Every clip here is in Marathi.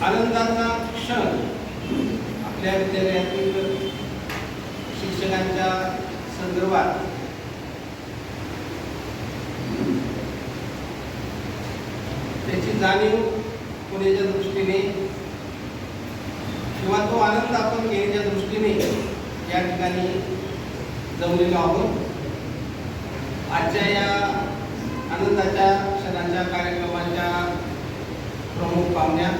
आनंदाचा क्षण आपल्या विद्यालयातील शिक्षकांच्या संदर्भात त्याची जाणीव होण्याच्या दृष्टीने किंवा तो आनंद आपण घेण्याच्या दृष्टीने या ठिकाणी जमलेलो आहोत। आजच्या या आनंदाच्या क्षणाच्या कार्यक्रमाच्या प्रमुख पाहुण्या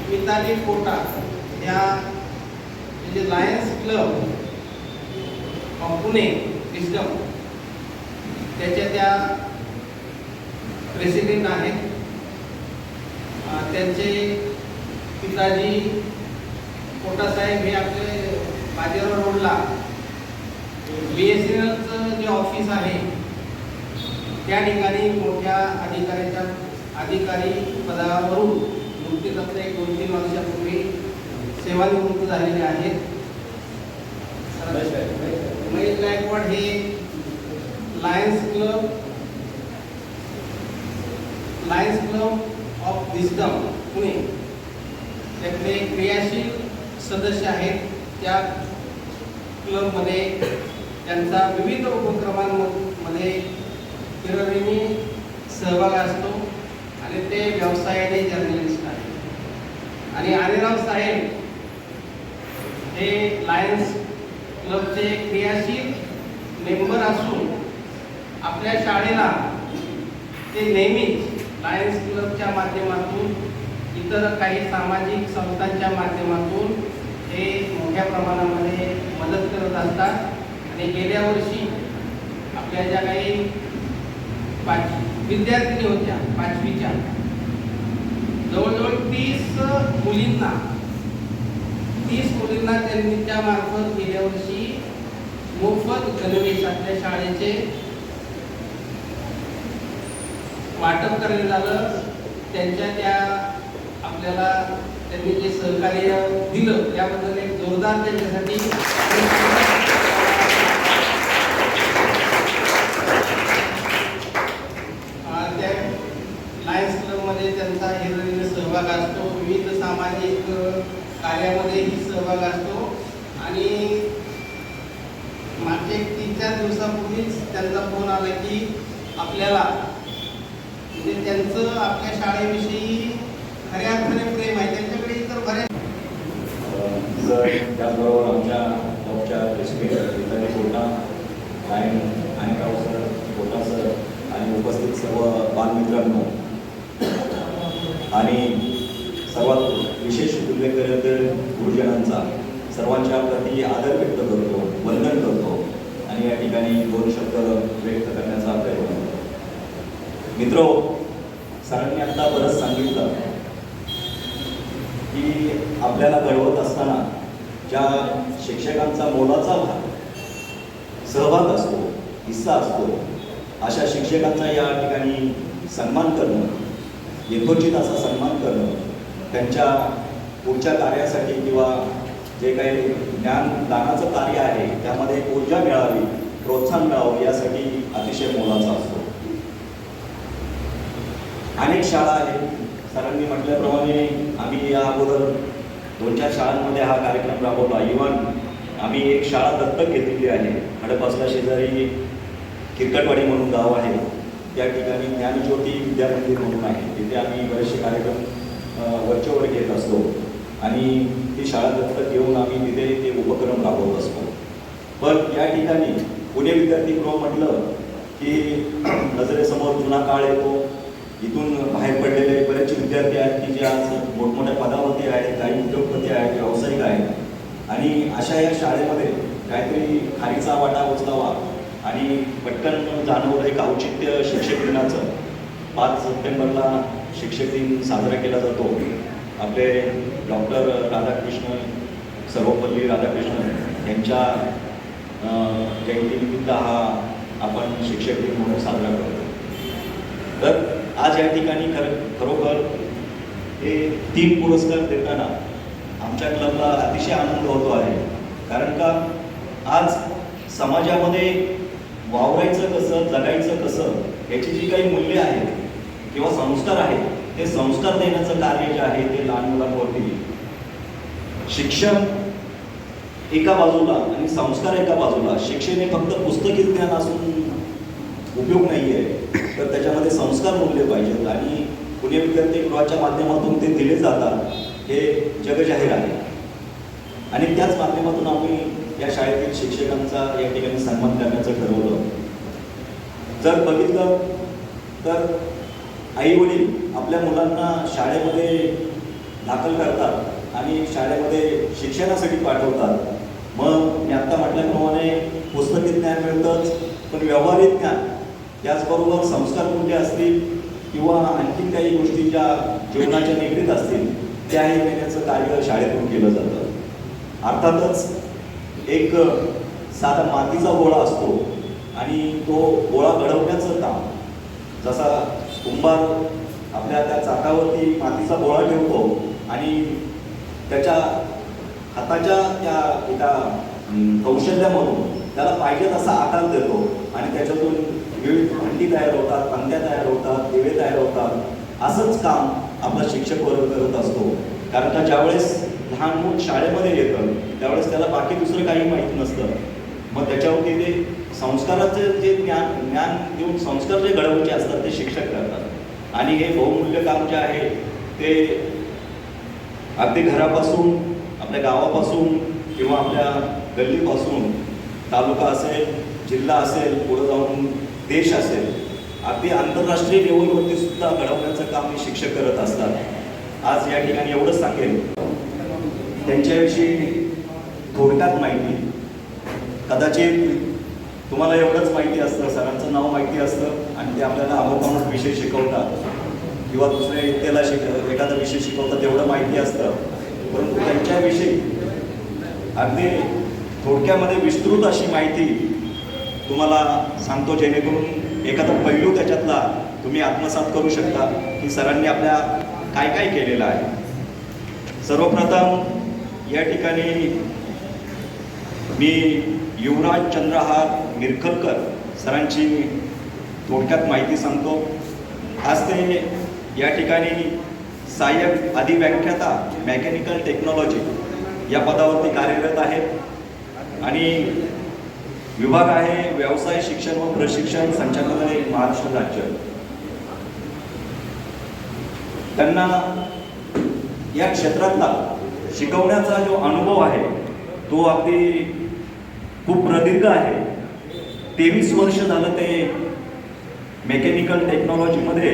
मिताली कोटा या म्हणजे Lions Club of Pune Wisdom त्याच्या त्या प्रेसिडेंट आहेत। त्यांचे पिताजी कोटा साहेब हे आपले बाजीराव रोडला BSNLचं जे ऑफिस आहे त्या ठिकाणी मोठ्या अधिकारी पदावरून नुकतीच आपल्या 2-3 वर्षापूर्वी सेवानिवृत्त झालेले आहेत। महेश गायकवाड हे Lions Club of Wisdom Pune त्यातले क्रियाशील सदस्य आहेत। त्या क्लबमध्ये त्यांचा विविध उपक्रमांमध्ये चिरऋणी सहभाग असतो आणि ते व्यवसायाने जर्नलिस्ट आहेत। आणि आनेराव साहेब हे लायन्स क्लबचे क्रियाशील मेंबर असून आपल्या शाळेला ते नेहमीच लायन्स क्लबच्या माध्यमातून इतर काही सामाजिक संस्थांच्या माध्यमातून हे मोठ्या प्रमाणामध्ये मदत करत असतात। आणि गेल्या वर्षी आपल्या ज्या काही विद्यार्थिनी होत्या 5वीच्या जवळजवळ 30 मुलींना त्यांनी त्या मार्फत गेल्या वर्षी मोफत गणवेश आपल्या शाळेचे वाटप करण्यात आलं। त्यांच्या त्या आपल्याला त्यांनी जे सहकार्य दिलं त्याबद्दल एक जोरदार त्यांच्यासाठी 3-4 दिवसापूर्वीच त्यांचा फोन आला की आपल्याला म्हणजे त्यांचं आपल्या शाळेविषयी खऱ्या अर्थाने प्रेम आहे. त्यांच्याकडे इतर बऱ्याच त्याचबरोबर आमच्या प्रेसिडेंट कोटा आणि राव सर, कोटा सर आणि उपस्थित सर्व बालमित्रांनो, आणि सर्वात विशेष उल्लेख केला तर गुरुजनांचा सर्वांच्या प्रती आदर व्यक्त करतो, वंदन करतो आणि या ठिकाणी 2 शब्द व्यक्त करण्याचा प्रयत्न करतो. मित्रो, सरांनी आता बरंच सांगितलं की आपल्याला घडवत असताना ज्या शिक्षकांचा मोलाचा भाग सहभाग असतो, हिस्सा असतो, अशा शिक्षकांचा या ठिकाणी सन्मान करणं, यथोचित असा सन्मान करणं, त्यांच्या पुढच्या कार्यासाठी किंवा जे काही ज्ञानदानाचं कार्य आहे त्यामध्ये ऊर्जा मिळावी, प्रोत्साहन मिळावं यासाठी अतिशय मोलाचा असतो. अनेक शाळा आहेत, सरांनी म्हटल्याप्रमाणे आम्ही या अगोदर 2-4 शाळांमध्ये हा कार्यक्रम राबवला. इव्हन आम्ही एक शाळा दत्तक घेतलेली आहे. हडपासला शेजारी किरकटवाडी म्हणून गाव आहे, त्या ठिकाणी ज्ञानज्योती विद्यामंदिर म्हणून आहे. तिथे आम्ही बरेचसे कार्यक्रम वरचेवर घेत असतो आणि ती शाळा दत्तक घेऊन आम्ही तिथे ते उपक्रम राबवत असतो. पण या ठिकाणी पुणे विद्यार्थीगृह म्हटलं की नजरेसमोर जुना काळ येतो. इथून बाहेर पडलेले बरेचसे विद्यार्थी आहेत की जे आज मोठमोठ्या पदावरती आहेत, काही उद्योगपती आहेत, व्यावसायिक आहेत आणि अशा या शाळेमध्ये काहीतरी खारीचा वाटा उचलावा आणि पटकन जाणवलं एक औचित्य शिक्षक दिनाचं. 5 सप्टेंबरला शिक्षक दिन साजरा केला जातो. आपले डॉक्टर राधाकृष्ण, सर्वपल्ली राधाकृष्णन यांच्या जयंतीनिमित्त हा आपण शिक्षक दिन म्हणून साजरा करतो. तर आज या ठिकाणी खरोखर हे 3 पुरस्कार देताना आमच्या क्लबला अतिशय आनंद होतो आहे. कारण का आज समाजामध्ये वावरायचं कसं, जगायचं कसं याची जी काही मूल्य आहेत किंवा संस्कार आहेत, ते संस्कार देण्याचं कार्य जे आहे ते लहान मुलांवरती शिक्षण एका बाजूला आणि संस्कार एका बाजूला. शिक्षण हे फक्त पुस्तकी ज्ञान असून उपयोग नाही आहे, तर त्याच्यामध्ये संस्कार मूल्य पाहिजेत आणि पुणे विद्यार्थीगृहाच्या माध्यमातून ते दिले जातात हे जगजाहीर आहे. आणि त्याच माध्यमातून आम्ही या शाळेतील शिक्षकांचा या ठिकाणी सन्मान करण्याचं ठरवलं. जर बघितलं तर आईवडील आपल्या मुलांना शाळेमध्ये दाखल करतात आणि शाळेमध्ये शिक्षणासाठी पाठवतात. मग मी आत्ता म्हटल्याप्रमाणे पुस्तकी ज्ञान मिळतंच, पण व्यावहारिक ज्ञान त्याचबरोबर संस्कार मूल्य असतील किंवा आणखी काही गोष्टी ज्या जीवनाच्या निगडीत असतील त्याही देण्याचं कार्य शाळेतून केलं जातं. अर्थातच एक साधा मातीचा गोळा असतो आणि तो गोळा घडवण्याचं काम, जसा कुंभार आपल्या त्या चाकावरती मातीचा गोळा ठेवतो आणि त्याच्या हाताच्या त्या एका कौशल्यामधून त्याला पाहिजे तसा आकार देतो आणि त्याच्यातून विविध भांडी तयार होतात, पंत्या तयार होतात, दिवे तयार होतात. असंच काम आपला शिक्षक वर्ग करत असतो. कारण का ज्यावेळेस लहान मूल शाळेमध्ये येतं त्यावेळेस त्याला बाकी दुसरं काही माहीत नसतं. मग त्याच्यावरती ते संस्काराचं जे ज्ञान देऊन संस्कार जे घडवायचे असतात ते शिक्षक करतात. आणि हे बहुमूल्य काम जे आहे ते अगदी घरापासून, आपल्या गावापासून किंवा आपल्या गल्लीपासून तालुका असेल, जिल्हा असेल, पुढे जाऊन देश असेल, अगदी आंतरराष्ट्रीय लेवलवरती सुद्धा घडवण्याचं काम हे शिक्षक करत असतात. आज या ठिकाणी एवढंच सांगेल, त्यांच्याविषयी थोडक्यात माहिती. कदाचित तुम्हाला एवढंच माहिती असतं, सरांचं नाव माहिती असतं आणि ते आपल्याला अमुक विषय शिकवतात किंवा दुसऱ्या इत्याला एखादा विषय शिकवतात एवढं माहिती असतं. परंतु त्यांच्याविषयी अगदी थोडक्यामध्ये विस्तृत अशी माहिती तुम्हाला सांगतो, जेणेकरून एखादा पैलू त्याच्यातला तुम्ही आत्मसात करू शकता की सरांनी आपल्या काय काय केलेलं आहे. सर्वप्रथम या ठिकाणी मी युवराज चंद्रहार मिरखलकर सरांची थोडक्यात माहिती सांगतो. आज ते या ठिकाणी सहाय्यक अधिव्याख्याता मेकॅनिकल टेक्नॉलॉजी या पदावरती कार्यरत आहेत आणि विभाग आहे व्यवसाय शिक्षण व प्रशिक्षण संचालनालय महाराष्ट्र राज्य. त्यांना या क्षेत्रातला शिकवण्याचा जो अनुभव आहे तो अगदी खूप प्रदीर्घ आहे. 23 वर्ष झालं ते मेकॅनिकल टेक्नॉलॉजीमध्ये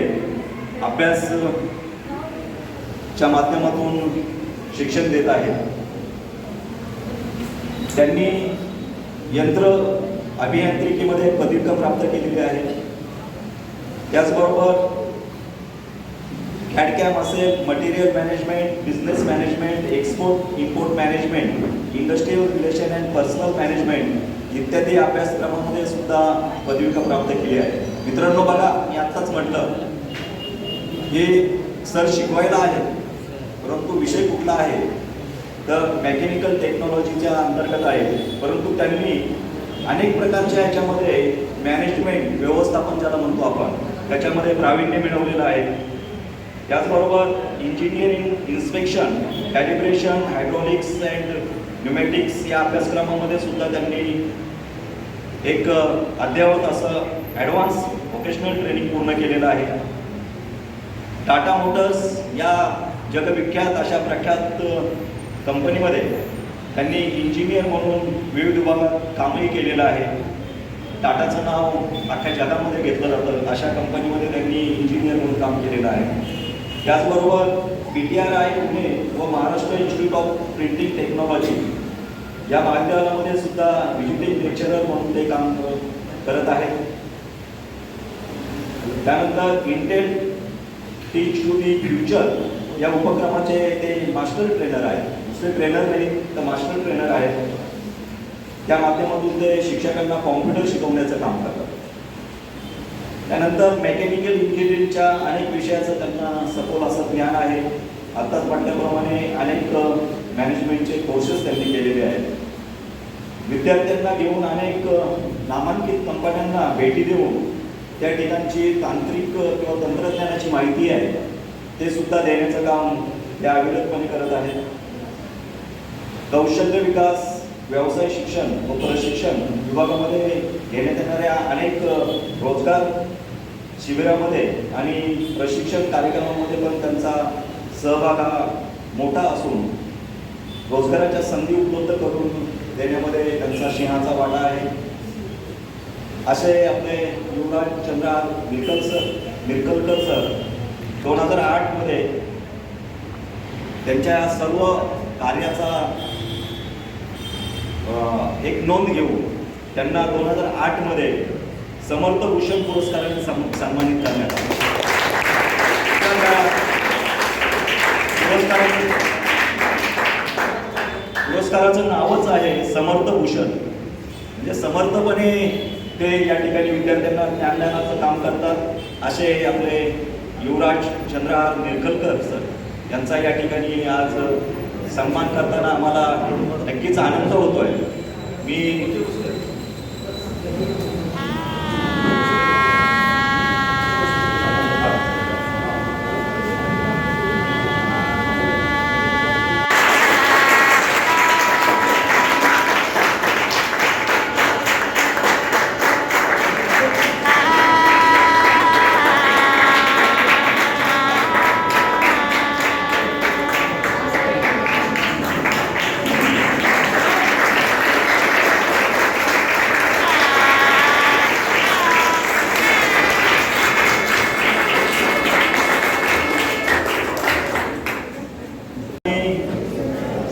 अभ्यासच्या माध्यमातून शिक्षण देत आहेत. त्यांनी यंत्र अभियांत्रिकीमध्ये पदविका प्राप्त केलेली आहे. त्याचबरोबर कॅडकॅम असेल, material management, business management, export import management, industrial relation and personal management इत्यादी अभ्यासक्रमामध्ये सुद्धा पदविका प्राप्त केली आहे. मित्रांनो बघा, मी आत्ताच म्हटलं हे सर शिकवायला आहेत, परंतु विषय कुठला आहे तर मेकॅनिकल टेक्नॉलॉजीच्या अंतर्गत आहे. परंतु त्यांनी अनेक प्रकारच्या याच्यामध्ये मॅनेजमेंट व्यवस्थापन ज्याला म्हणतो आपण त्याच्यामध्ये प्रावीण्य मिळवलेलं आहे. त्याचबरोबर engineering, inspection, calibration, hydraulics and pneumatics या अभ्यासक्रमामध्ये सुद्धा त्यांनी एक अद्ययावत असं ॲडव्हान्स व्होकेशनल ट्रेनिंग पूर्ण केलेलं आहे. टाटा मोटर्स या जगविख्यात अशा प्रख्यात कंपनीमध्ये त्यांनी इंजिनियर म्हणून विविध विभागात कामही केलेलं आहे. टाटाचं नाव अख्ख्या जगामध्ये घेतलं जातं अशा कंपनीमध्ये त्यांनी इंजिनियर म्हणून काम केलेलं आहे. त्याचबरोबर PTRI पुणे व Maharashtra institute of printing technology या महाविद्यालयामध्ये सुद्धा व्हिजिटिंग लेक्चरर म्हणून ते काम करत आहेत. त्यानंतर Intel Teach to the Future या उपक्रमाचे ते मास्टर ट्रेनर आहेत. दुसरे ट्रेनर नाही तर मास्टर ट्रेनर आहेत. त्या माध्यमातून ते शिक्षकांना कॉम्प्युटर शिकवण्याचं काम करतात. त्यानंतर मेकॅनिकल इंजिनिअरिंगच्या अनेक विषयाचं त्यांना सखोल असं ज्ञान आहे. आत्ताच म्हटल्याप्रमाणे अनेक मॅनेजमेंटचे कोर्सेस त्यांनी केलेले आहेत. विद्यार्थ्यांना घेऊन अनेक नामांकित कंपन्यांना भेटी देऊन त्या ठिकाणची तांत्रिक किंवा तंत्रज्ञानाची माहिती आहे ते सुद्धा देण्याचं काम त्या अविरतपणे करत आहेत. कौशल्य विकास, व्यवसाय शिक्षण व प्रशिक्षण विभागामध्ये घेण्यात येणाऱ्या अनेक रोजगार शिबिरामध्ये आणि प्रशिक्षण कार्यक्रमामध्ये पण त्यांचा सहभाग हा मोठा असून रोजगाराच्या संधी उपलब्ध करून देण्यामध्ये त्यांचा सिंहाचा वाटा आहे. असे आपले युवराज चंद्र निरकलकर सर 2008 मध्ये त्यांच्या सर्व कार्याचा एक नोंद घेऊन त्यांना 2008 मध्ये समर्थ भूषण पुरस्काराने सन्मानित करण्यात आले. पुरस्काराचं नावच आहे समर्थ भूषण. म्हणजे समर्थपणे ते या ठिकाणी विद्यार्थ्यांना ज्ञानदानाचं काम करतात. असे आपले युवराज चंद्रहार निरकलकर सर यांचा या ठिकाणी आज सन्मान करताना आम्हाला नक्कीच आनंद होतोय. मी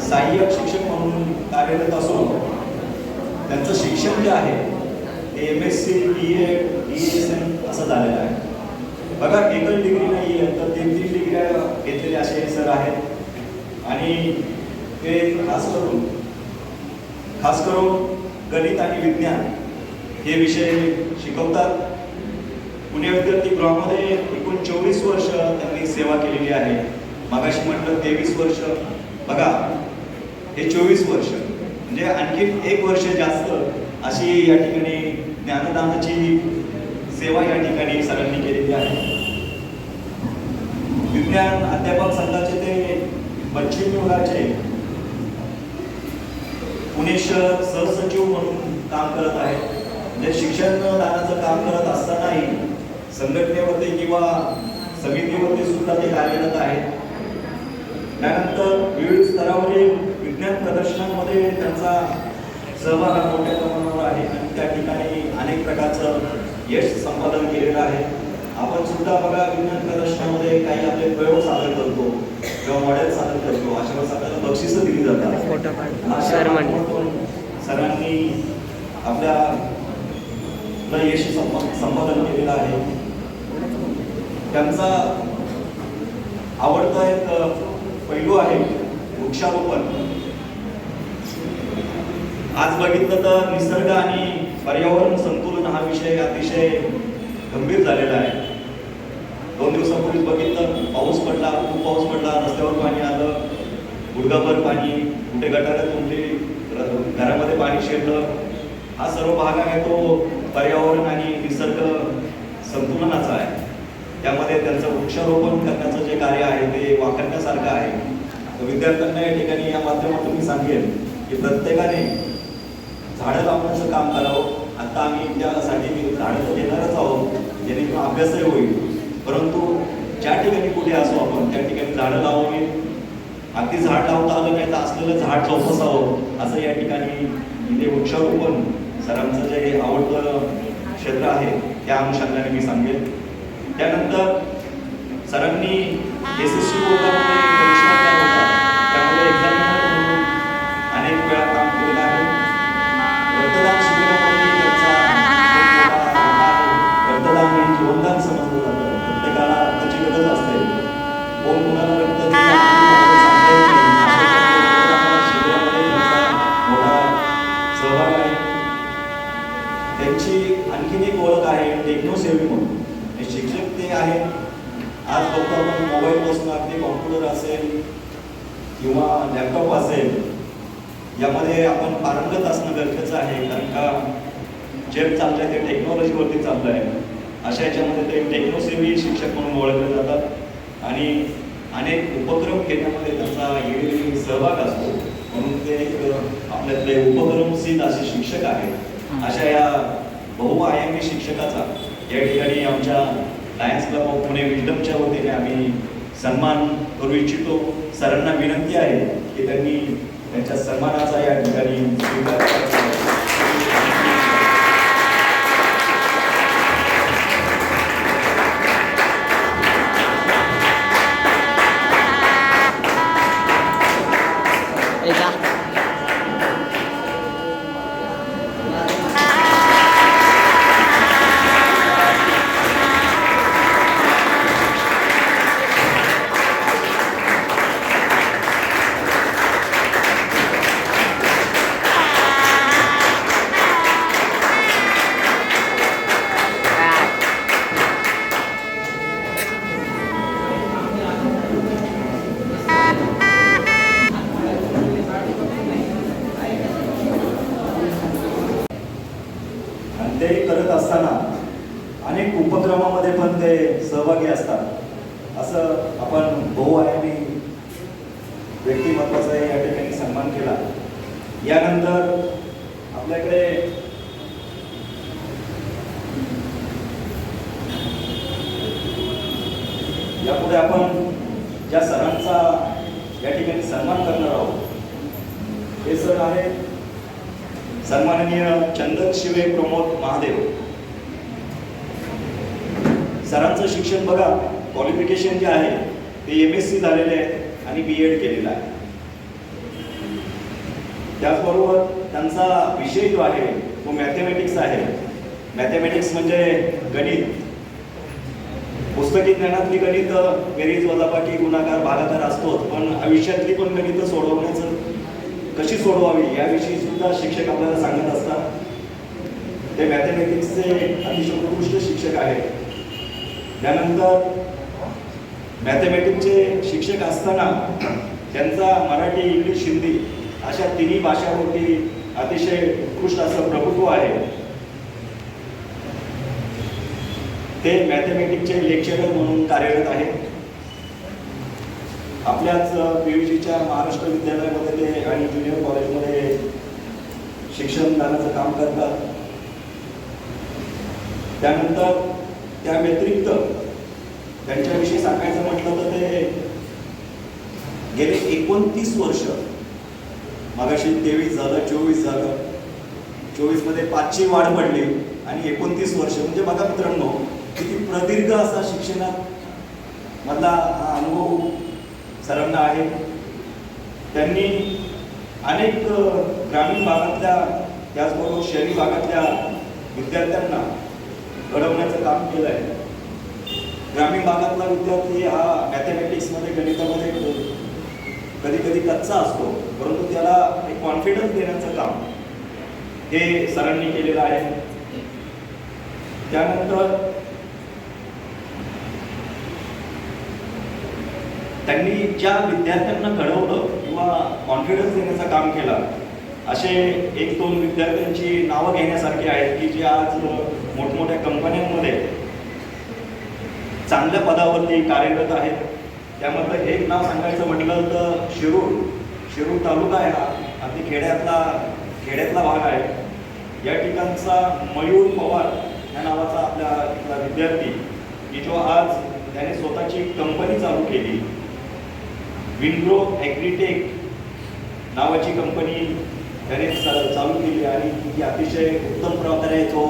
सहाय्यक शिक्षक म्हणून कार्यरत असून त्यांचं शिक्षण जे आहे ते MSc, B.Ed, DSM असं झालेलं आहे. बघा, एकच डिग्री नाही आहे तर 3 डिग्र्या घेतलेले असे सर आहेत. आणि ते खास करून गणित आणि विज्ञान हे विषय शिकवतात. पुणे विद्यार्थीगृहामध्ये एकूण 24 वर्ष त्यांनी सेवा केलेली आहे. मगाशी म्हटलं 23 वर्ष, बघा हे 24 वर्ष म्हणजे आणखी 1 वर्ष जास्त अशी या ठिकाणी ज्ञानदानाची सेवा या ठिकाणी सगळ्यांनी केलेली आहे. विज्ञान अध्यापक संघाचे ते पश्चिम विभागाचे पुणे शहर सहसचिव म्हणून काम करत आहे. म्हणजे शिक्षणदानाचं काम करत असतानाही संघटनेवरती किंवा समितीवरती सुद्धा ते कार्यरत आहेत. त्यानंतर विविध स्तरावरील विज्ञान प्रदर्शनांमध्ये त्यांचा सहभाग हा मोठ्या प्रमाणावर आहे आणि त्या ठिकाणी अनेक प्रकारचं यश संपादन केलेलं आहे. आपण सुद्धा बघा विज्ञान प्रदर्शनामध्ये काही आपले प्रयोग सादर करतो किंवा मॉडेल सादर करतो, अशा वेळेस आपल्याला बक्षिसं दिली जातात. सरांनी आपल्या यश संपादन केलेलं आहे. त्यांचा आवडता एक पैलू आहे वृक्षारोपण. आज बघितलं तर निसर्ग आणि पर्यावरण संतुलन हा विषय अतिशय गंभीर झालेला आहे. 2 दिवसापूर्वी बघितलं, पाऊस पडला, खूप पाऊस पडला, रस्त्यावर पाणी आलं, गुडघाभर पाणी, कुठे गटारात तुमची घरामध्ये पाणी शिरलं. हा सर्व भाग आहे तो पर्यावरण आणि निसर्ग संतुलनाचा आहे. त्यामध्ये त्यांचं वृक्षारोपण करण्याचं जे कार्य आहे ते वाखाणण्यासारखं आहे. विद्यार्थ्यांना या ठिकाणी या माध्यमातून मी सांगेन की प्रत्येकाने झाडं लावण्याचं काम करावं. आता आम्ही त्यासाठी झाडं देणारच आहोत, जेणेकरून अभ्यासही होईल, परंतु ज्या ठिकाणी कुठे असो आपण त्या ठिकाणी झाडं लावावी. अगदी झाड लावता आलं नाही तर असलेलं झाड जोपासावं असं या ठिकाणी इथे वृक्षारोपण सरांचं जे आवडतं क्षेत्र आहे त्या अनुषंगाने मी सांगेन. त्यानंतर सरांनी SSC बोर्डामध्ये परीक्षा द्यायला होता, त्यामध्ये एक्झामिनर म्हणून अनेक वेळा काम केलेलं आहे. रक्तदान शिबिरामध्ये त्यांचा रक्तदान हे जीवनदान समजलं जातं. प्रत्येकाला रक्ताची गरज असते, कोण कोणाला रक्त सांगता येत नाही. शिबिरामध्ये त्यांचा मोठा सहभाग आहे. त्यांची आणखीन एक ओळख आहे टेक्नोसेवी म्हणून. शिक्षक ते आहेत. आज बघतो आपण मोबाईलपासून अगदी कॉम्प्युटर असेल किंवा लॅपटॉप असेल, यामध्ये आपण पारंगत असणं गरजेचं आहे, कारण का जग चाललंय ते टेक्नॉलॉजीवरती चाललं आहे. अशा याच्यामध्ये ते टेक्नोसेवी शिक्षक म्हणून ओळखले जातात आणि अनेक उपक्रम घेण्यामध्ये त्यांचा वेगवेगळी सहभाग असतो. म्हणून ते आपल्यातले उपक्रमशील असे शिक्षक आहेत. अशा या बहुआयामी शिक्षकाचा या ठिकाणी आमच्या लायन्स क्लब ऑफ पुणे विजडमच्या वतीने आम्ही सन्मान करू इच्छितो. सरांना विनंती आहे की त्यांनी त्यांच्या सन्मानाचा या ठिकाणी स्वीकार करावा. ते करत असताना अनेक उपक्रमामध्ये पण ते सहभागी असतात. असं आपण बहुआयामी व्यक्तिमत्वाचा या ठिकाणी सन्मान केला. यानंतर आपल्याकडे यापुढे आपण ज्या सरांचा या ठिकाणी सन्मान करणार आहोत हे सर आहेत सन्माननीय चंदन शिवे प्रमोद महादेव. सरांचं शिक्षण बघा, क्वालिफिकेशन जे आहे ते MSc झालेले आहे आणि BEd केलेलं आहे. त्याचबरोबर त्यांचा विषय जो आहे तो मॅथमॅटिक्स आहे. मॅथमॅटिक्स म्हणजे गणित. पुस्तकी ज्ञानातली गणित बेरीज वजाबाकी गुणाकार भागाकार असतोच, पण आयुष्यातली पण गणित सोडवण्याचं कशी सोडवावी याविषयी सुद्धा शिक्षक आपल्याला सांगत असतात. ते मॅथमॅटिक्सचे अतिशय उत्कृष्ट शिक्षक आहेत. त्यानंतर मॅथमॅटिक्सचे शिक्षक असताना त्यांचा मराठी, इंग्लिश, हिंदी अशा तिन्ही भाषांवरती अतिशय उत्कृष्ट असं प्रभुत्व आहे. ते मॅथमॅटिक्सचे लेक्चरर म्हणून कार्यरत आहेत. आपल्याच PUCच्या महाराष्ट्र विद्यालयामध्ये ते आणि ज्युनियर कॉलेजमध्ये शिक्षण दानाचं काम करतात. त्यानंतर त्या व्यतिरिक्त त्यांच्याविषयी सांगायचं म्हटलं तर ते गेले 29 वर्ष, मगाशी 23 झालं, 24 झालं, 24 मध्ये 5ची वाढ पडली आणि 29 वर्ष म्हणजे बघा मित्रांनो, किती प्रदीर्घ असा शिक्षणात मधला हा अनुभव सरांना आहे. त्यांनी अनेक ग्रामीण भागातल्या त्याचबरोबर शहरी भागातल्या विद्यार्थ्यांना घडवण्याचं काम केलं आहे. ग्रामीण भागातला विद्यार्थी हा मॅथमॅटिक्समध्ये, गणितामध्ये कधी कधी कच्चा असतो, परंतु त्याला एक कॉन्फिडन्स देण्याचं काम हे सरांनी केलेलं आहे. त्यानंतर त्यांनी ज्या विद्यार्थ्यांना घडवलं किंवा कॉन्फिडन्स देण्याचं काम केलं, असे 1-2 विद्यार्थ्यांची नावं घेण्यासारखी आहेत की जे आज मोठमोठ्या कंपन्यांमध्ये चांगल्या पदावरती कार्यरत आहेत. त्यामधलं एक नाव सांगायचं म्हटलं तर शिरूर तालुका आहे हा अगदी खेड्यातला भाग आहे. या ठिकाणचा मयूर पवार या नावाचा आपला विद्यार्थी की जो आज त्याने स्वतःची कंपनी चालू केली, विंड्रो ॲग्रीटेक नावाची कंपनी त्याने चालू केली आणि ती अतिशय उत्तम प्रकारे तो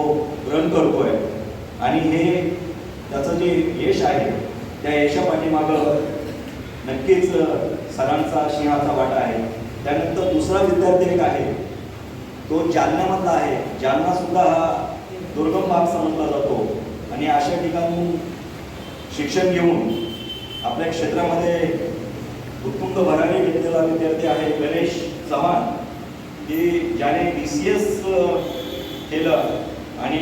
रन करतोय. आणि हे त्याचं जे यश आहे त्या यशापाठीमागं नक्कीच सरांचा सिंहाचा वाटा आहे. त्यानंतर दुसरा विद्यार्थी एक आहे, तो जालन्यामधला आहे. जालना सुद्धा हा दुर्गम भाग समजला जातो आणि अशा ठिकाणी शिक्षण घेऊन आपल्या क्षेत्रामध्ये उत्तुंग भरारी घेतलेला विद्यार्थी आहे गणेश चव्हाण, की ज्याने BCS केलं आणि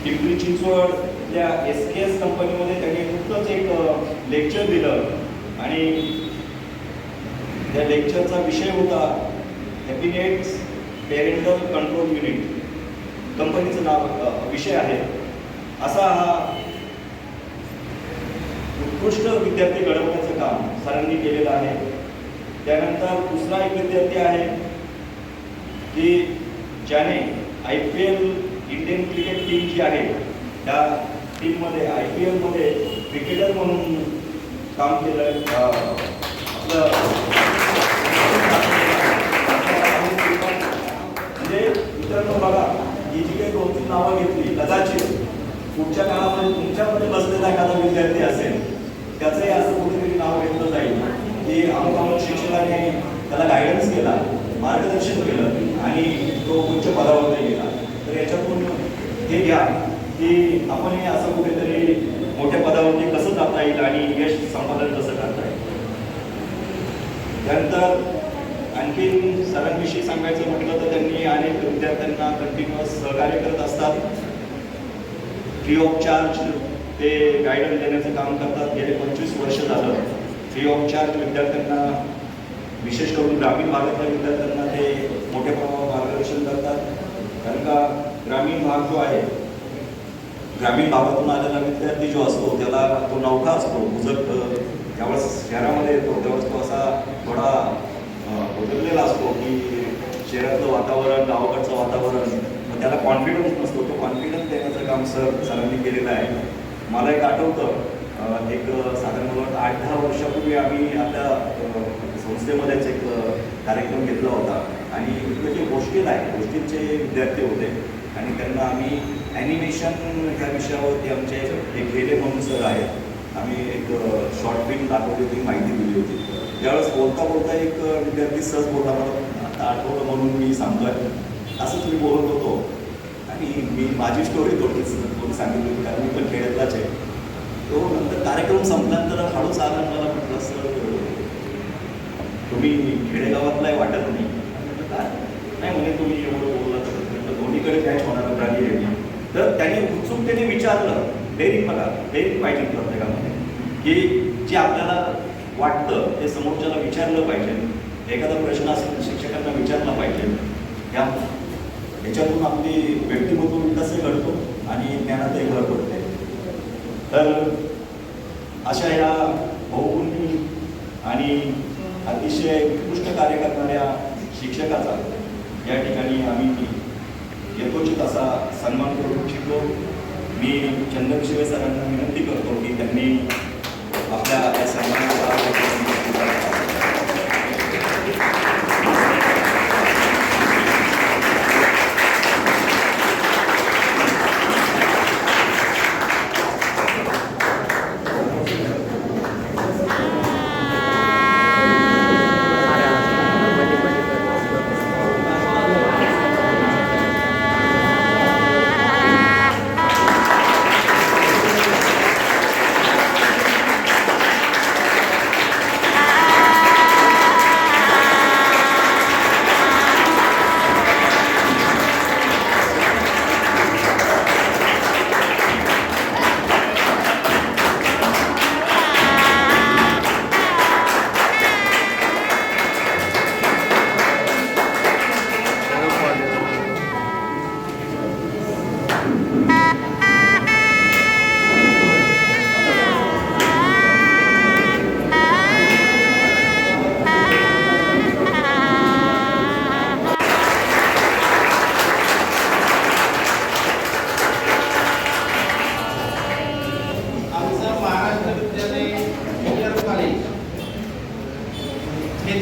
पिंपरी चिंचवडच्या SKS कंपनीमध्ये त्यांनी नुकतंच एक लेक्चर दिलं आणि त्या लेक्चरचा विषय होता हॅपीनेट्स पेरेंटल कंट्रोल युनिट, कंपनीचं नाव विषय आहे. असा हा उत्कृष्ट विद्यार्थी घडवण्याचं काम सरांनी केलेलं आहे. त्यानंतर दुसरा एक विद्यार्थी आहे की ज्याने IPL इंडियन क्रिकेट टीम जी आहे त्या टीममध्ये IPL मध्ये क्रिकेटर म्हणून काम केलं. आपलं म्हणजे मित्रांनो बघा, ही जी काही 2-3 नावं घेतली, कदाचित पुढच्या काळामध्ये तुमच्यामध्ये बसलेला एखादा विद्यार्थी असेल, त्याचंही असं कुठेतरी नाव घेतलं जाईल की अमुक शिक्षकाने त्याला गायडन्स केला, मार्गदर्शन केलं आणि तो उच्च पदावरती गेला. तर याच्यातून हे घ्या की आपणही असं कुठेतरी मोठ्या पदावरती कसं जाता येईल आणि यश संपादन कसं करता येईल. त्यानंतर आणखी सरांविषयी सांगायचं म्हटलं तर त्यांनी अनेक विद्यार्थ्यांना कंटिन्युअस सहकार्य करत असतात. फ्री ऑफ चार्ज ते गायडन्स देण्याचं काम करतात. गेले 25 वर्ष झालं फ्री ऑफ चार्ज विद्यार्थ्यांना, विशेष करून ग्रामीण भागातल्या विद्यार्थ्यांना ते मोठ्या प्रमाणावर मार्गदर्शन करतात. कारण का ग्रामीण भाग जो आहे, ग्रामीण भागातून आलेला विद्यार्थी जो असतो त्याला तो नवखा असतो, उजट ज्यावेळेस शहरामध्ये येतो त्यावेळेस तो असा थोडा बदललेला असतो की शहरातलं वातावरण, गावाकडचं वातावरण, मग त्याला कॉन्फिडन्स नसतो. तो कॉन्फिडन्स देण्याचं काम सरांनी केलेलं आहे. मला एक आठवतं, एक साधारण मला वाटतं 8-10 वर्षापूर्वी आम्ही आपल्या संस्थेमध्येच एक कार्यक्रम घेतला होता आणि जे गोष्टीचे विद्यार्थी होते आणि त्यांना आम्ही ॲनिमेशन ह्या विषयावरती आमचे एक गेले म्हणून सर आहेत, आम्ही एक शॉर्ट फिल्म दाखवली होती, माहिती दिली होती. त्यावेळेस बोलता एक विद्यार्थी सहज बोलला, मला आता आठवलं म्हणून मी सांगतोय. असंच मी बोलत होतो आणि मी माझी स्टोरी थोडी सांगितली होती, कारण मी पण खेड्यातलाच आहे. तो नंतर कार्यक्रम संपल्यानंतर हळूच आला, मला म्हटलं सर तुम्ही खेडेगावातलाही वाटत नाही. काय नाही म्हणे तुम्ही एवढं बोलला तर दोन्हीकडे काय होणार राणी रेडी. तर त्याने उत्सुकतेने विचारलं, डेअरिंग बघा, डेअरिंग पाहिजे प्रत्येकामध्ये की जे आपल्याला वाटतं ते समोरच्याला विचारलं पाहिजे. एखादा प्रश्न असेल शिक्षकांना विचारला पाहिजे. याच्यातून आपली व्यक्तिमत्व विकासही घडतो आणि ज्ञानातही भर पडते. तर अशा या बहुगुणी आणि अतिशय उत्कृष्ट कार्य करणाऱ्या शिक्षकाचा या ठिकाणी आम्ही यथोचित असा सन्मान करू इच्छितो. मी चंदन शिवे सरांना विनंती करतो की त्यांनी आपल्या या सन्मानाचा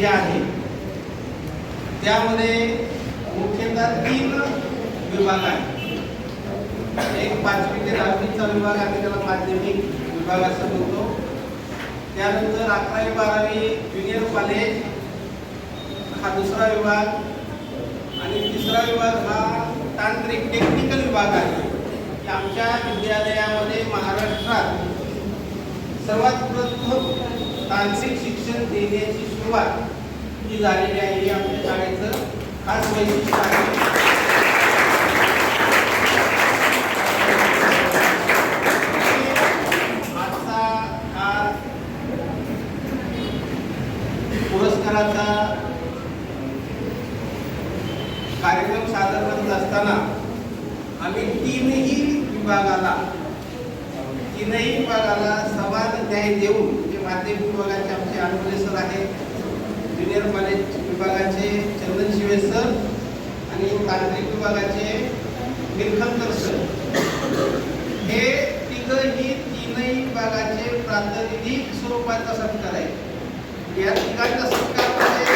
जे आहे त्यामध्ये मुख्यतः 3 विभाग आहेत. एक 5वी ते 10वीचा विभाग आहे, त्याला माध्यमिक विभाग असं म्हणतो. त्यानंतर 11वी 12वी ज्युनियर कॉलेज हा दुसरा विभाग आणि तिसरा विभाग हा तांत्रिक टेक्निकल विभाग आहे. की आमच्या विद्यालयामध्ये महाराष्ट्रात सर्वात प्रथम तांत्रिक शिक्षण देण्याची सुरुवात ही झालेली आहे. हे आमच्या शाळेचं खास वैशिष्ट्य आहे. आजचा हा पुरस्काराचा कार्यक्रम सादर करत असताना आम्ही तीनही विभागाला समान न्याय देऊन, जे माध्यमिक विभागाचे आमचे आनंदे सर आहेत, ज्युनियर कॉलेज विभागाचे चंदन शिवे सर आणि तांत्रिक विभागाचे निरखंकर सर, हे तिघही तीनही विभागाचे प्रातिनिधिक स्वरूपाचा सत्कार आहे. या तिघांचा सत्कार म्हणजे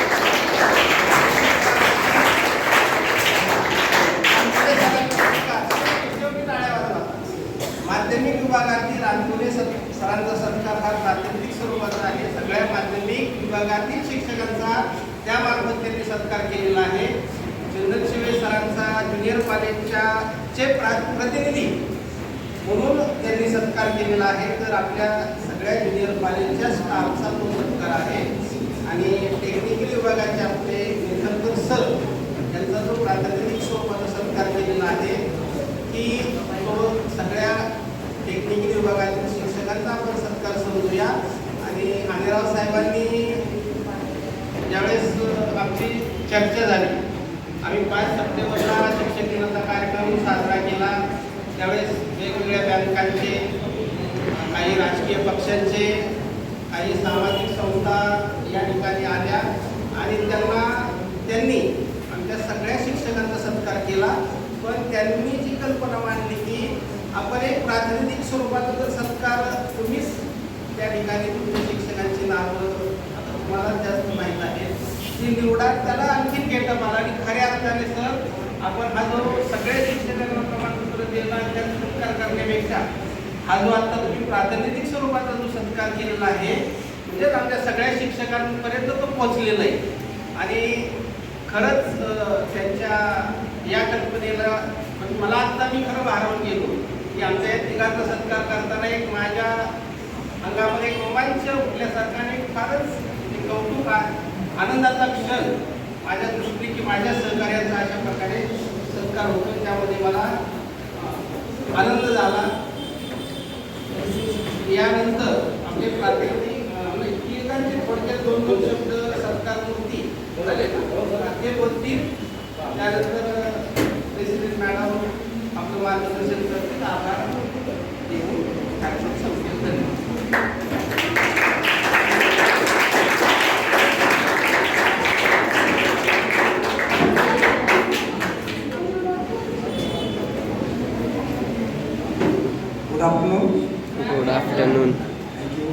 माध्यमिक विभागातील रानपुरे सरांचा सत्कार हा प्रातिनिधिक स्वरूपाचा आहे. सगळ्या माध्यमिक विभागातील शिक्षकांचा त्यामार्फत त्यांनी सत्कार केलेला आहे. चंदन शिवे सरांचा ज्युनियर कॉलेजच्या प्रतिनिधी म्हणून त्यांनी सत्कार केलेला आहे. तर आपल्या सगळ्या ज्युनियर कॉलेजच्या स्टाफचा तो सत्कार आहे. आणि टेक्निकल विभागाचे आपले निरखंकर सर यांचा जो प्रातिनिधिक स्वरूपाचा सत्कार केलेला आहे की तो सगळ्या टेक्निकल विभागातील शिक्षकांचा आपण सत्कार समजूया. आणि आनेराव साहेबांनी ज्यावेळेस आमची चर्चा झाली, आम्ही 5 सप्टेंबरला शिक्षक दिनाचा कार्यक्रम साजरा केला. त्यावेळेस वेगवेगळ्या बँकांचे, काही राजकीय पक्षांचे, काही सामाजिक संस्था या ठिकाणी आल्या आणि त्यांनी आमच्या सगळ्या शिक्षकांचा सत्कार केला. पण त्यांनी जी कल्पना मांडली की आपण एक प्रातिनिधिक स्वरूपाचा जर सत्कार तुम्हीच त्या ठिकाणी तुमच्या शिक्षकांची नावं आता तुम्हाला जास्त माहीत आहे ती निवडा, त्याला आणखी गेटअप आला. आणि खऱ्या अर्थाने सर आपण हा जो सगळ्या शिक्षकांना प्रमाणपत्र दिला आणि त्याचा सत्कार करण्यापेक्षा हा जो आता तुम्ही प्रातिनिधिक स्वरूपाचा जो सत्कार केलेला आहे म्हणजे आमच्या सगळ्या शिक्षकांपर्यंत तो पोहोचलेला आहे. आणि खरंच त्यांच्या या कल्पनेला मला आता मी खरं भारावून गेलो की आमच्या या तिघांचा सत्कार करताना एक माझ्या अंगामध्ये एक रोमांच उठल्यासारखा आणि फारच कौतुक आनंदाचा क्षण माझ्या दृष्टीने की माझ्या सहकार्याचा अशा प्रकारे सत्कार होतो. त्यामध्ये मला आनंद झाला. यानंतर आपले प्रातिनिधिक तिघांचे थोडक्यात 2 शब्द सत्कारमूर्ती झाले ना ते बोलतील. त्यानंतर प्रेसिडेंट मॅडम आपलं मार्गदर्शन करतील. आभार देऊन कार्यक्रम संपतील. धन्यवाद. Good afternoon. Good afternoon. Thank you.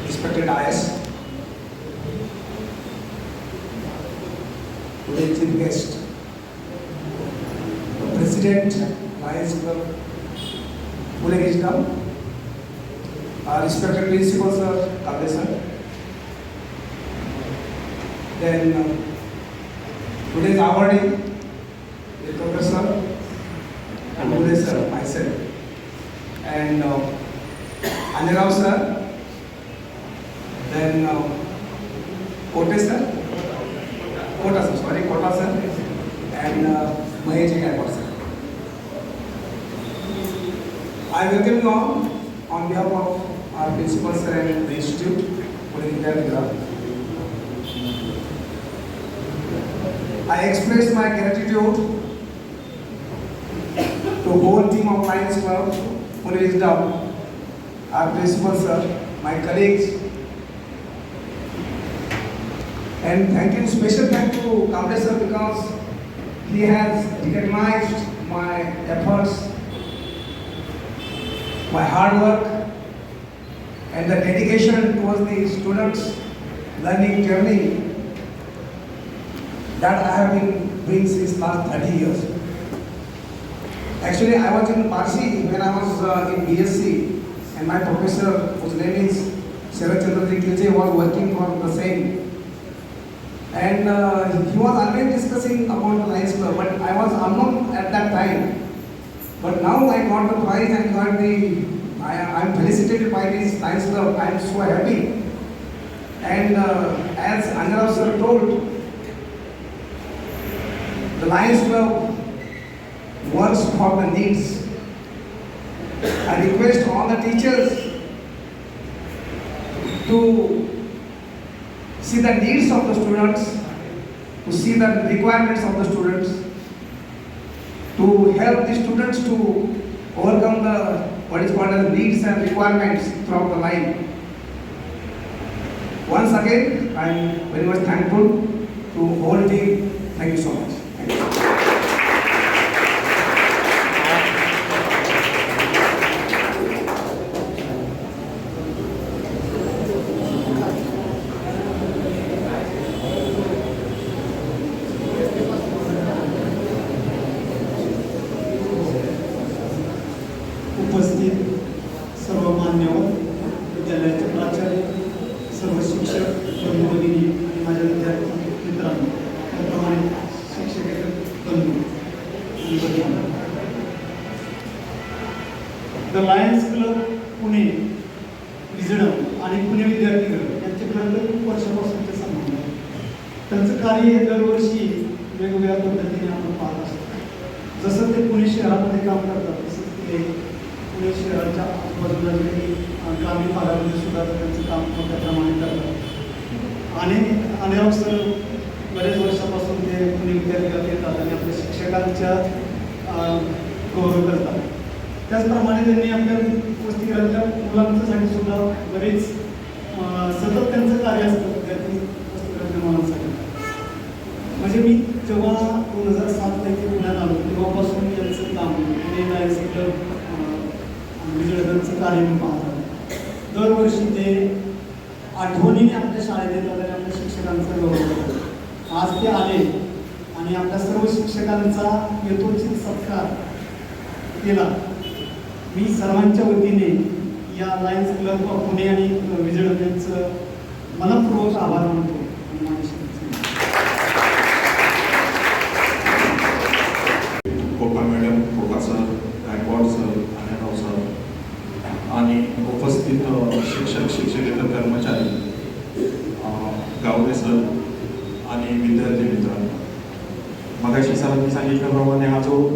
Respected IS, today's chief guest, the President, Lions Club, Pune Wisdom, our respected Principal Sir, Kale Sir, then today's awardee, the Professor, and Pune Sir, myself, and Anirao Sir, then Kote Sir, Kota Sir, and Mahesh Gaikwad Sir. I welcome you all on behalf of our Principal Sir and the Institute, Pune Vidyarthi. I express my gratitude to whole team of Lions Club, Pune Wisdom, our Principal Sir, my colleagues, and thank you, special thank to Kamble Sir because he has recognized my efforts, my hard work, and the dedication towards the students' learning journey that I have been doing since last 30 years. Actually, I was in Parsi when I was in BSc, and my professor, whose name is Sharat Chandraji Kilje, was working for the same. And he was always discussing about the Lions Club, but I was unknown at that time. But now I got the prize and got I am felicitated by this Lions Club. I am so happy. And as Anirao Sir told, the Lions Club works for the needs. I request all the teachers to see the needs of the students, to see the requirements of the students, to help the students to overcome the what is called as needs and requirements throughout the life. Once again, I am very much thankful to whole team. Thank you so much. Thank you. उपस्थित सर्व मान्यवर, विद्यालयाचे प्राचार्य, सर्व शिक्षक बंधू भगिनी आणि माझ्या विद्यार्थी मित्रांनो, त्याप्रमाणे शिक्षकेतर बंधू आणि भगिनी. The Lions Club Pune Wisdom आणि पुणे विद्यार्थी गट यांचे खरं तर खूप वर्षापासूनचे संबंध आहे. त्यांचं कार्य हे दरवर्षी वेगवेगळ्या पद्धतीने आपण पाहत असतो. जसं ते पुणे शहरामध्ये काम करतात तसंच ते पुणे शहराच्या आजूबाजूला जे ग्रामीण भागामध्ये सुद्धा त्यांचं काम मोठ्या प्रमाणात करतात. आणि अनेक सर बरेच वर्षापासून ते पुणे विद्यार्थ्यात येतात आणि आपल्या शिक्षकांच्या गौरव करतात. त्याचप्रमाणे त्यांनी आपल्या वसतिगृहातल्या मुलांसाठी सुद्धा बरेच सतत त्यांचं कार्य असतं विद्यार्थी वसतिगृहातल्या मुलांसाठी. म्हणजे मी जेव्हा 2007 इथे पुण्यात आलो तेव्हापासून यांचं काम पुणे लायन्स क्लब विजयगडचं कार्य मी पाहत आलो. दरवर्षी ते आठवणीने आपल्या शाळेत येतात आणि आपल्या शिक्षकांचा गौरव करतात. आज ते आले आणि आपल्या सर्व शिक्षकांचा यथोचित सत्कार केला. मी सर्वांच्या वतीने या लायन्स क्लब ऑफ पुणे आणि विजयगड यांचं मनपूर्वक आभार मानतो. Kopa madam, professor Gaikwad sir, Anerao sir आणि उपस्थित शिक्षक, शिक्षकेतर कर्मचारी, गावडे सर आणि विद्यार्थी मित्रांनो, मगाशी सरांनी सांगितल्याप्रमाणे हा जो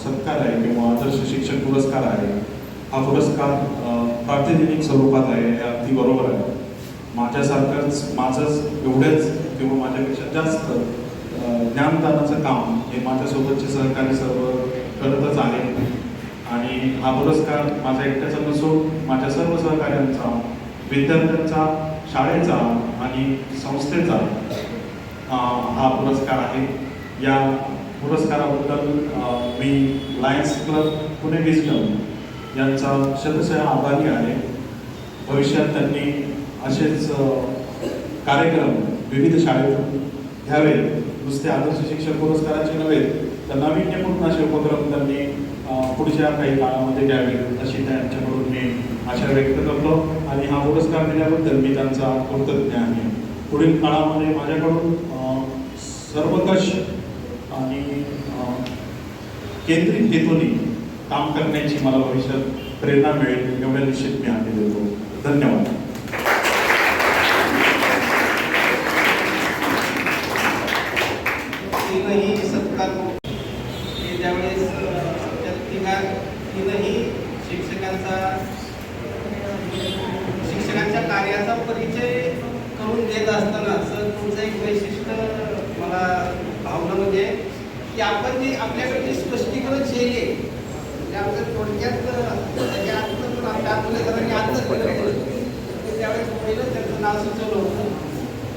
सत्कार आहे किंवा आदर्श शिक्षक पुरस्कार आहे, हा पुरस्कार प्रातिनिधिक स्वरूपात आहे, हे अगदी बरोबर आहे. माझंच एवढेच किंवा माझ्यापेक्षा जास्त ज्ञानदानाचं काम हे माझ्यासोबतचे सहकारी सर्व करतच आहे. आणि हा पुरस्कार माझ्या एकट्याचा नसून माझ्या सर्व सहकाऱ्यांचा, विद्यार्थ्यांचा, शाळेचा आणि संस्थेचा हा पुरस्कार आहे. या पुरस्काराबद्दल मी लायन्स क्लब पुणे विजडम यांचा शतशः आभारी आहे. भविष्यात त्यांनी असेच कार्यक्रम विविध शाळेतून घ्यावे. नुसते आदर्श शिक्षक पुरस्काराचे नव्हे तर नाविन्यपूर्ण असे उपक्रम त्यांनी पुढच्या काही काळामध्ये घ्यावे अशी त्यांच्याकडून मी आशा व्यक्त करतो आणि हा पुरस्कार दिल्याबद्दल मी त्यांचा कृतज्ञ आहे. पुढील काळामध्ये माझ्याकडून सर्वकष आणि केंद्रित हेतूने काम करण्याची मला भविष्यात प्रेरणा मिळेल एवढ्या निश्चित मी हाती देतो. धन्यवाद. तीनही सत्कार ज्यावेळेस तीनही शिक्षकांच्या कार्याचा परिचय करून देत असताना सर तुमचं एक वैशिष्ट्य मला भावना म्हणजे की आपण जी आपल्याकडे स्पष्टीकरण शैली आहे म्हणजे आपल्या थोडक्यात त्यावेळेस पहिलं त्यांचं नाव सुचवलं होतं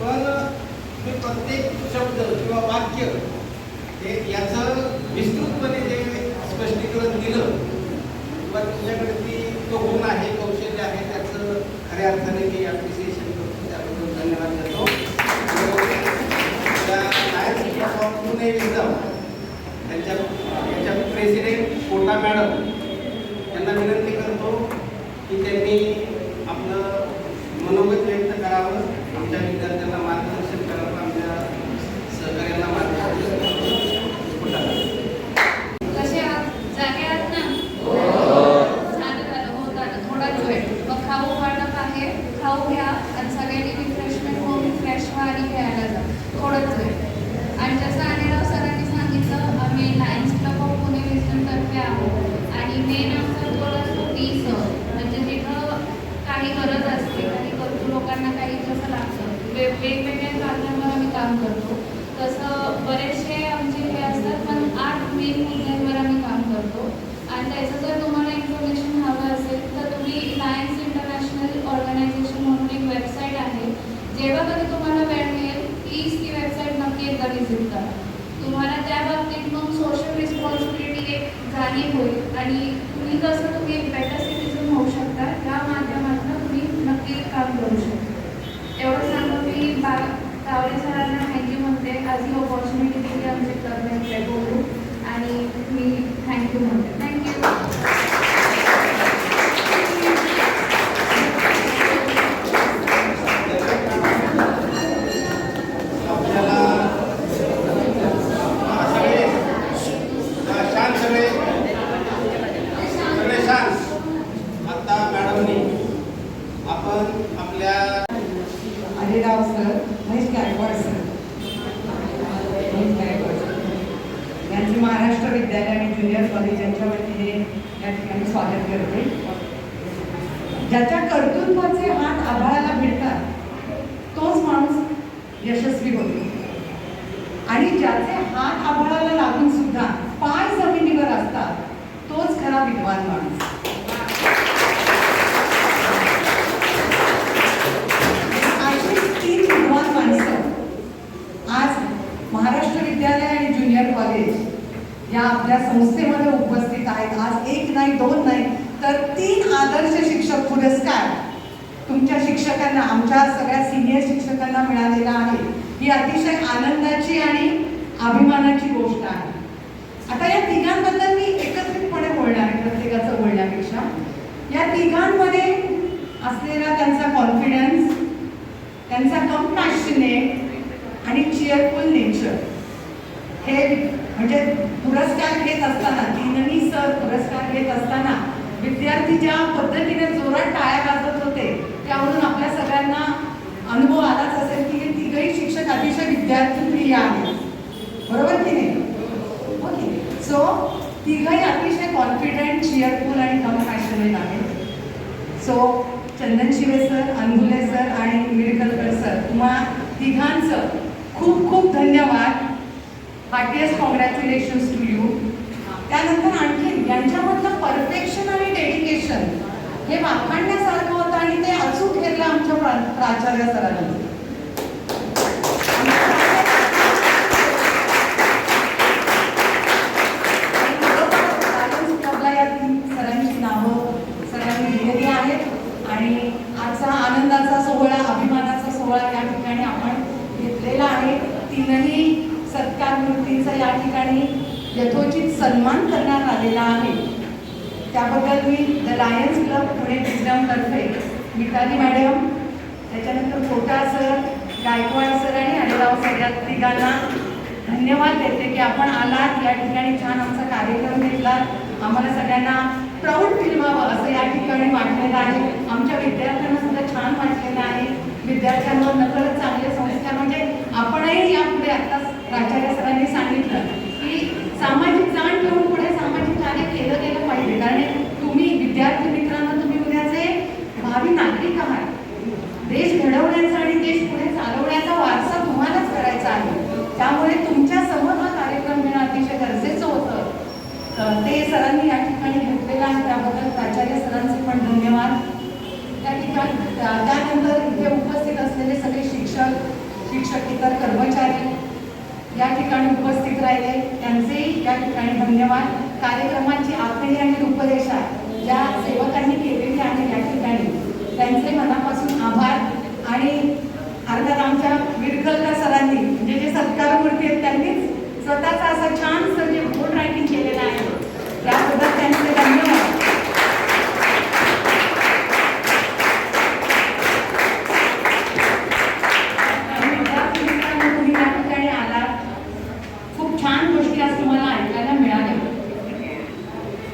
पण मी प्रत्येक शब्द किंवा वाक्य हे याचं विस्तृतपणे जे स्पष्टीकरण दिलं किंवा तुमच्याकडे तो गुण आहे कौशल्य आहे त्याचं खऱ्या अर्थाने मी ॲप्रिसिएशन करतो त्याबद्दल धन्यवाद देतो. पुणे विजडम त्यांच्या प्रेसिडेंट कोटा मॅडम यांना विनंती करतो की त्यांनी आपलं मनोगत व्यक्त करावं, आमच्या विद्यार्थ्यांना मार्गदर्शन करावं, आमच्या सहकार्यांना मार्गदर्शन करावं. कसे जागे आहात ना? छान झालं होता ना थोडाच वेळ. मग खाऊ वाटप आहे, खाऊ घ्या आणि सगळ्यांनी रिफ्रेशमेंट होऊन फ्रेश व्हा आणि खेळायला जा. थोडंच वेळ. आणि जसं अनिराव सरांनी सांगितलं आम्ही लायन्स क्लब ऑफ पुणे विजडमतर्फे आहोत आणि मेन आमचा गोल असतो पीस म्हणजे जिथं काही गरज असते काही लोकांना काही कसं लागतं वेगवेगळ्या कारणांवर आम्ही काम करतो. तसं बरेचसे आमचे हे असतात पण 8 मेन मुद्द्यांवर आम्ही काम करतो आणि त्याचं जर तुम्हाला इन्फॉर्मेशन हवं असेल तर तुम्ही लायन्स इंटरनॅशनल ऑर्गनायझेशन म्हणून एक वेबसाईट आहे. जेव्हा कधी तुम्हाला वेळ मिळेल प्लीज ती वेबसाईट नक्की एकदा व्हिजिट करा. तुम्हाला त्या बाबतीत मग सोशल रिस्पॉन्सिबिलिटी एक जाणीव होईल आणि तुम्ही कसं तुम्ही एक बेटर सिटिझन होऊ शकता या माध्यमातून तुम्ही नक्की काम करू शकता. एवढं सांगून मी तावडे सरांना थँक्यू म्हणते. आज ही ऑपॉर्च्युनिटी दिली आमच्या क्लबने बोलू आणि मी थँक्यू म्हणते. Thank you. Anirao sir, Mahesh Gaikwad sir, यांचे महाराष्ट्र विद्यालय आणि ज्युनियर कॉलेज यांच्या वतीने या ठिकाणी स्वागत करते. ज्याच्या कर्तृत्वाचे हात आभाळाला भिडतात तोच माणूस यशस्वी होतो आणि ज्याचे हात आभाळाला लागून सुद्धा पाय जमिनीवर असतात तोच खरा विद्वान माणूस. आज महाराष्ट्र विद्यालय आणि ज्युनियर कॉलेज या आपल्या संस्थेमध्ये उपस्थित आहेत. आज 1 नाही 2 नाही तर 3 आदर्श शिक्षक पुरस्कार तुमच्या शिक्षकांना आमच्या सगळ्या सिनियर शिक्षकांना मिळालेला आहे. ही अतिशय आनंदाची आणि अभिमानाची गोष्ट आहे. आता या तिघांबद्दल मी एकत्रितपणे बोलणार आहे प्रत्येकाचं बोलण्यापेक्षा. या तिघांमध्ये असलेला त्यांचा कॉन्फिडन्स, त्यांचा कंपॅशनेट आणि चिअरफुल नेचर हे म्हणजे पुरस्कार घेत असताना तीनही सर पुरस्कार घेत असताना विद्यार्थी ज्या पद्धतीने जोरात टाळ्या वाजवत होते त्यावरून आपल्या सगळ्यांना अनुभव आलाच असेल की हे तिघही शिक्षक अतिशय विद्यार्थीप्रिय आहेत. बरोबर की नाही? ओके. सो तिघही अतिशय कॉन्फिडंट, चिअरफुल आणि कंपॅशनेट आहेत. सो चंदन शिवे सर, अनगुले सर आणि मिरकलकर सर तुम्हा तिघांचं खूप खूप धन्यवाद. Heartiest congratulations to you. त्यानंतर आणखी यांच्यामधलं परफेक्शन आणि डेडिकेशन हे वाखाणण्यासारखं होतं आणि ते अचूक हेरलं आमच्या प्राचार्य सरांनी. तीनही सत्कार मूर्तींचा या ठिकाणी यथोचित सन्मान करण्यात आलेला आहे. त्याबद्दल मी द लायन्स क्लब पुणे विजडमतर्फे मिताली मॅडम, त्याच्यानंतर कोटा सर, गायकवाड सर आणि अडेराव सर या तिघांना धन्यवाद देते की आपण आलात, या ठिकाणी छान आमचा कार्यक्रम घेतला. आम्हाला सगळ्यांना प्राऊड फील व्हावं असं या ठिकाणी वाटलेलं आहे. आमच्या विद्यार्थ्यांना सुद्धा छान वाटलेलं आहे. विद्यार्थ्यांवर नकळत चांगले संस्कार, म्हणजे आपणही यापुढे आता प्राचार्य सरांनी सांगितलं की सामाजिक जाण ठेवून पुढे सामाजिक कार्य केलं गेलं पाहिजे. कारण तुम्ही विद्यार्थी मित्रांनो, तुम्ही उद्याचे भावी नागरिक आहात. देश घडवण्याचा आणि देश पुढे चालवण्याचा वारसा तुम्हालाच करायचा आहे. त्यामुळे तुमच्या समोर हा कार्यक्रम घेणं अतिशय गरजेचं होतं. ते सरांनी या ठिकाणी घेतलेलं आहे, त्याबद्दल प्राचार्य सरांचे पण धन्यवाद. त्या ठिकाणी त्यानंतर इथे उपस्थित असलेले सगळे शिक्षक, इतर कर्मचारी या ठिकाणी उपस्थित राहिले, त्यांचेही या ठिकाणी धन्यवाद. कार्यक्रमाची आखणी आणि रूपरेषा ज्या सेवकांनी केलेली आहे या ठिकाणी, त्यांचे मनापासून आभार. आणि अर्थात आमच्या विरकलकर सरांनी, म्हणजे जे सत्कार मूर्ती आहेत, त्यांनीच स्वतःचा असं छानसं जे बोर्ड रायटिंग केलेलं आहे, त्याबद्दल त्यांचे धन्यवाद. तुम्ही या ठिकाणी आलात, खूप छान गोष्टी आज तुम्हाला ऐकायला मिळाल्या.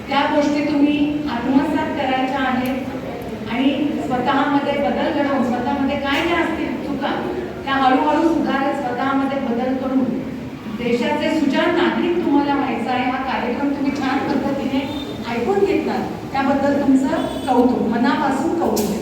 त्या गोष्टी तुम्ही आत्मसात करायच्या आहेत आणि स्वतःमध्ये बदल घडवून, स्वतःमध्ये काय ज्या असतील चुका त्या हळूहळू सुधारत स्वतःमध्ये बदल करून देशाचे सुजाण नागरिक तुम्हाला व्हायचं आहे. हा कार्यक्रम तुम्ही छान पद्धतीने ऐकून घेतला, त्याबद्दल तुमचं कौतुक, मनापासून कौतुक.